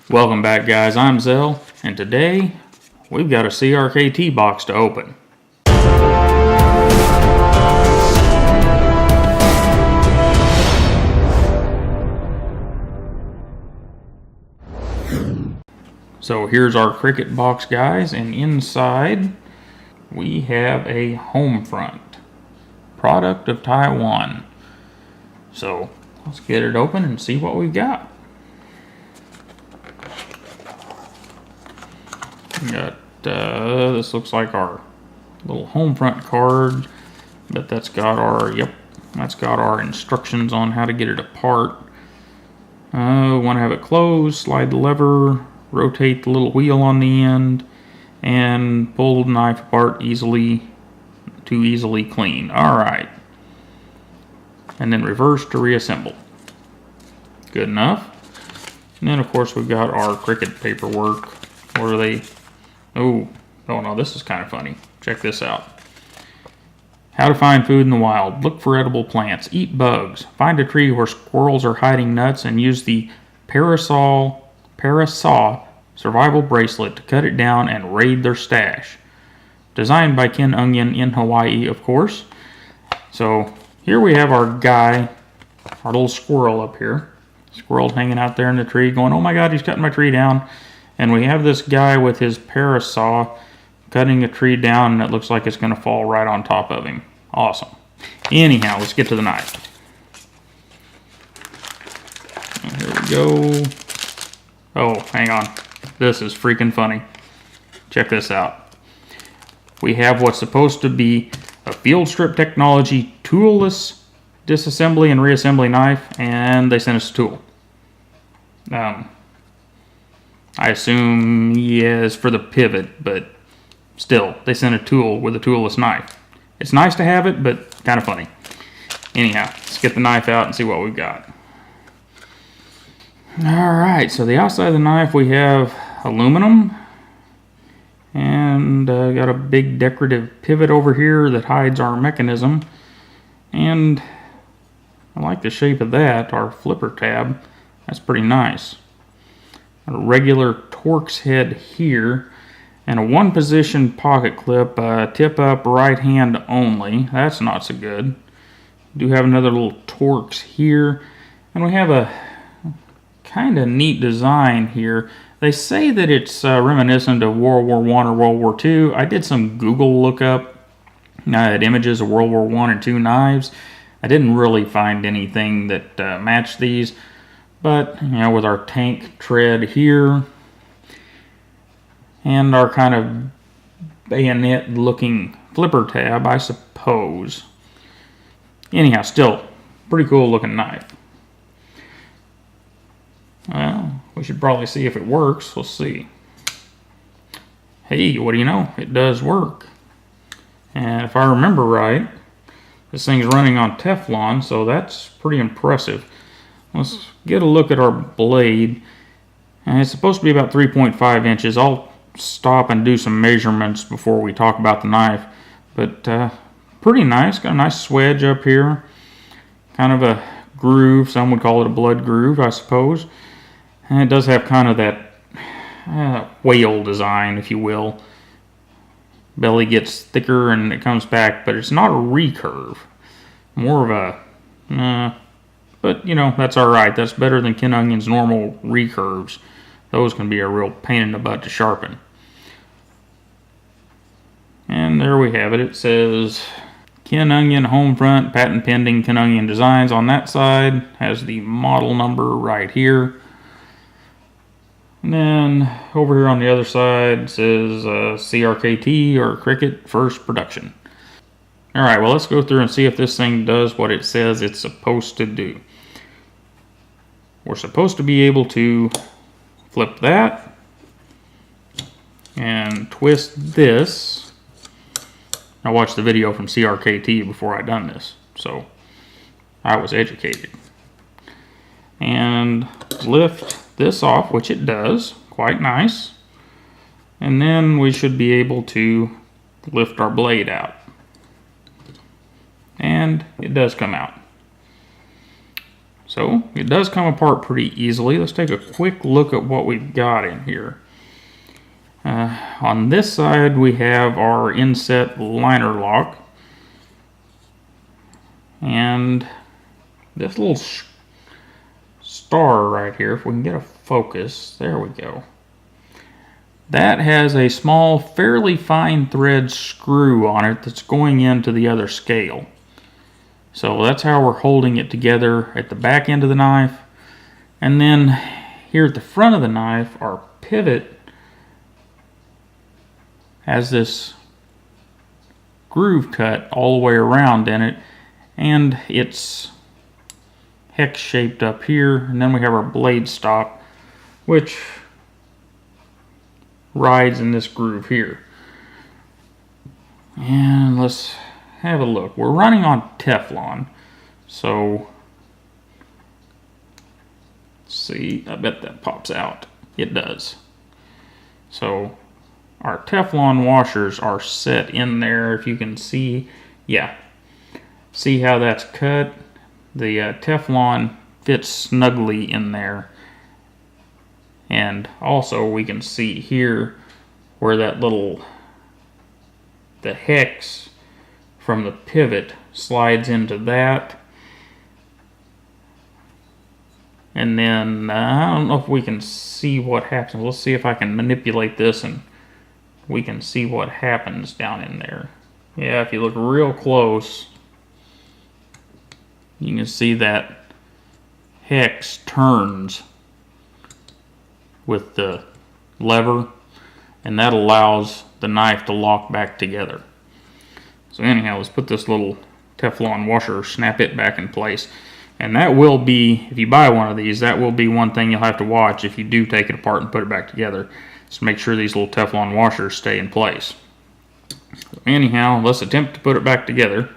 Welcome back, guys. I'm Zell, and today we've got a CRKT box to open. So here's our Cricket box, guys, and inside we have a Homefront, product of Taiwan. So let's get it open and see what we've got. We got this looks like our little Homefront card, but that's got our instructions on how to get it apart. We want to have it closed, slide the lever, rotate the little wheel on the end, and pull the knife apart to easily clean. Alright. And then reverse to reassemble. Good enough. And then of course we've got our Cricket paperwork. What are they? Oh no, this is kind of funny. Check this out. How to find food in the wild. Look for edible plants. Eat bugs. Find a tree where squirrels are hiding nuts and use the Parasaw survival bracelet to cut it down and raid their stash. Designed by Ken Onion in Hawaii, of course. So here we have our guy, our little squirrel up here. Squirrel's hanging out there in the tree going, oh my god, he's cutting my tree down. And we have this guy with his parasaw cutting a tree down, and it looks like it's going to fall right on top of him. Awesome. Anyhow, let's get to the knife. Here we go. Oh, hang on. This is freaking funny. Check this out. We have what's supposed to be a field strip technology toolless disassembly and reassembly knife, and they sent us a tool. I assume yes for the pivot, but still, they sent a tool with a toolless knife. It's nice to have it, but kind of funny. Anyhow, let's get the knife out and see what we've got. Alright, so the outside of the knife we have aluminum, and got a big decorative pivot over here that hides our mechanism, and I like the shape of that, our flipper tab. That's pretty nice. A regular Torx head here, and a one position pocket clip, tip up right hand only. That's not so good. Do have another little Torx here, and we have a kind of neat design here. They say that it's reminiscent of World War I or World War II. I did some Google lookup at images of World War I and II knives. I didn't really find anything that matched these. But, you know, with our tank tread here, and our kind of bayonet-looking flipper tab, I suppose. Anyhow, still, pretty cool-looking knife. Well, we should probably see if it works. We'll see. Hey, what do you know? It does work. And if I remember right, this thing's running on Teflon, so that's pretty impressive. Let's get a look at our blade. And it's supposed to be about 3.5 inches. I'll stop and do some measurements before we talk about the knife. But pretty nice. Got a nice swedge up here. Kind of a groove. Some would call it a blood groove, I suppose. And it does have kind of that whale design, if you will. Belly gets thicker and it comes back, but it's not a recurve. More of a... But, you know, that's alright. That's better than Ken Onion's normal recurves. Those can be a real pain in the butt to sharpen. And there we have it. It says Ken Onion Homefront, patent pending Ken Onion Designs on that side. Has the model number right here. And then over here on the other side says CRKT or Cricket First Production. Alright, well let's go through and see if this thing does what it says it's supposed to do. We're supposed to be able to flip that and twist this. I watched the video from CRKT before I done this, so I was educated. And lift this off, which it does, quite nice. And then we should be able to lift our blade out. And it does come out. So it does come apart pretty easily. Let's take a quick look at what we've got in here. On this side we have our inset liner lock. And this little star right here, if we can get a focus, there we go. That has a small, fairly fine thread screw on it that's going into the other scale. So that's how we're holding it together at the back end of the knife. And then here at the front of the knife, our pivot has this groove cut all the way around in it, and it's hex shaped up here. And then we have our blade stop, which rides in this groove here. And let's have a look. We're running on Teflon, so let's see, I bet that pops out. It does. So our Teflon washers are set in there. If you can see, yeah, see how that's cut? The Teflon fits snugly in there. And also we can see here where that the hex from the pivot slides into that. And then I don't know if we can see what happens. Let's see if I can manipulate this and we can see what happens down in there. Yeah, if you look real close, you can see that hex turns with the lever, and that allows the knife to lock back together. So anyhow, let's put this little Teflon washer, snap it back in place. And that will be, if you buy one of these, that will be one thing you'll have to watch if you do take it apart and put it back together. So make sure these little Teflon washers stay in place. So anyhow, let's attempt to put it back together.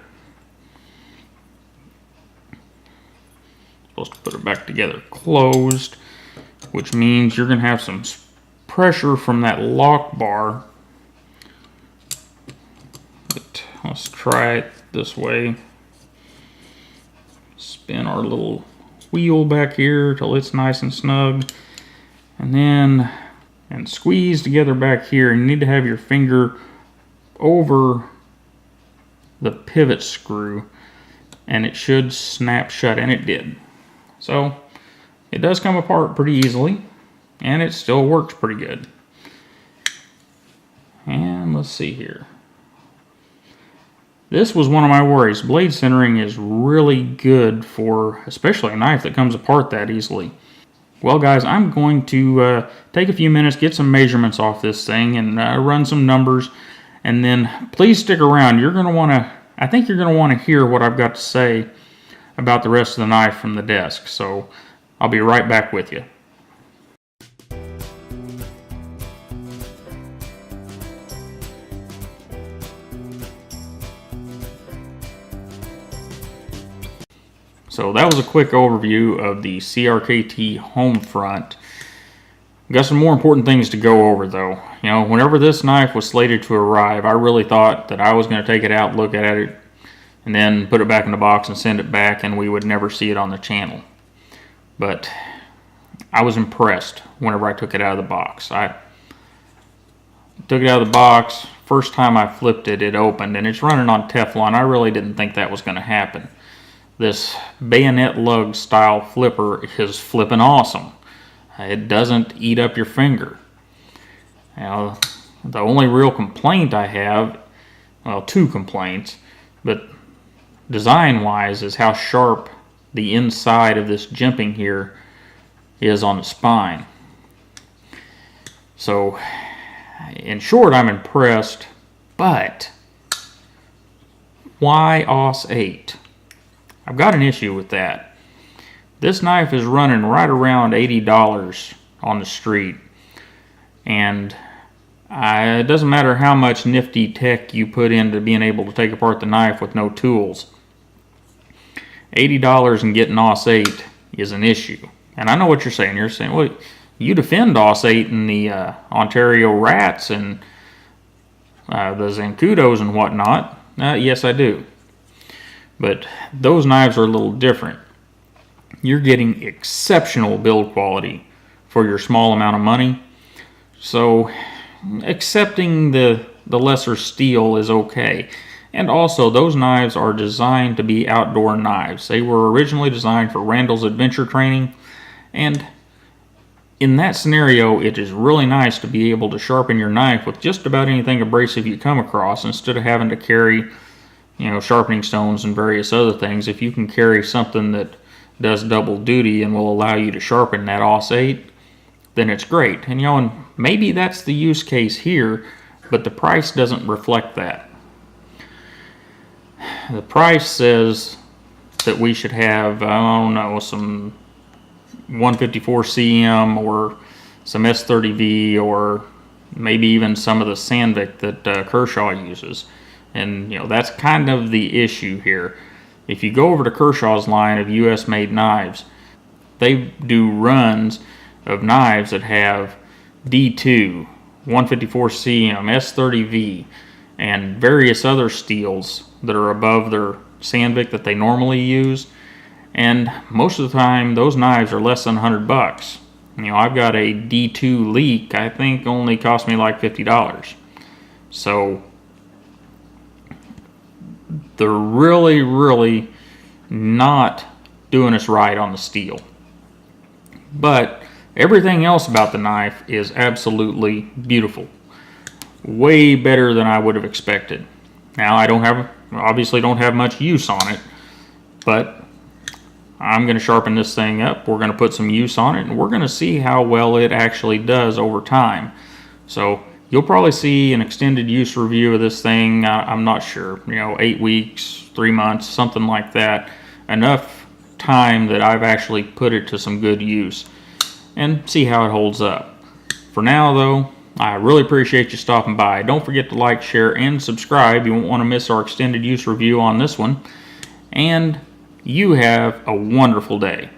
Supposed to put it back together closed, which means you're going to have some pressure from that lock bar. But let's try it this way. Spin our little wheel back here till it's nice and snug, and then squeeze together back here. And you need to have your finger over the pivot screw and it should snap shut, and it did. So it does come apart pretty easily and it still works pretty good. And let's see here. This was one of my worries. Blade centering is really good for especially a knife that comes apart that easily. Well guys, I'm going to take a few minutes, get some measurements off this thing and run some numbers, and then please stick around. You're going to want to, I think you're going to want to hear what I've got to say about the rest of the knife from the desk. So I'll be right back with you. So that was a quick overview of the CRKT Homefront. Got some more important things to go over though. You know, whenever this knife was slated to arrive, I really thought that I was going to take it out, look at it, and then put it back in the box and send it back, and we would never see it on the channel. But I was impressed whenever I took it out of the box. I took it out of the box, first time I flipped it, it opened, and it's running on Teflon. I really didn't think that was going to happen. This bayonet lug style flipper is flipping awesome. It doesn't eat up your finger. Now, the only real complaint I have, well, two complaints, but design-wise, is how sharp the inside of this jimping here is on the spine. So, in short, I'm impressed, but why AUS 8? I've got an issue with that. This knife is running right around $80 on the street, and it doesn't matter how much nifty tech you put into being able to take apart the knife with no tools. $80 and getting AUS 8 is an issue. And I know what you're saying. You're saying, well, you defend AUS 8 in the Ontario Rats and the Zancudos and whatnot. Yes, I do. But those knives are a little different. you're getting exceptional build quality for your small amount of money. So accepting the lesser steel is okay. And also, those knives are designed to be outdoor knives. They were originally designed for Randall's adventure training, and in that scenario, it is really nice to be able to sharpen your knife with just about anything abrasive you come across, instead of having to carry, sharpening stones and various other things. If you can carry something that does double duty and will allow you to sharpen that Aus 8, then it's great. And maybe that's the use case here, but the price doesn't reflect that. The price says that we should have, some 154 CM or some S30V, or maybe even some of the Sandvik that Kershaw uses. And that's kind of the issue here. If you go over to Kershaw's line of US made knives, they do runs of knives that have D2, 154 CM, S30V, and various other steels that are above their Sandvik that they normally use. And most of the time, those knives are less than $100. I've got a D2 leak, I think only cost me like $50. So they're really, really not doing us right on the steel. But everything else about the knife is absolutely beautiful. Way better than I would have expected. Now, I obviously don't have much use on it, but I'm going to sharpen this thing up. We're going to put some use on it, and we're going to see how well it actually does over time. So you'll probably see an extended use review of this thing. I'm not sure, 8 weeks, 3 months, something like that. Enough time that I've actually put it to some good use, and see how it holds up. For now, though, I really appreciate you stopping by. Don't forget to like, share, and subscribe. You won't want to miss our extended use review on this one. And you have a wonderful day.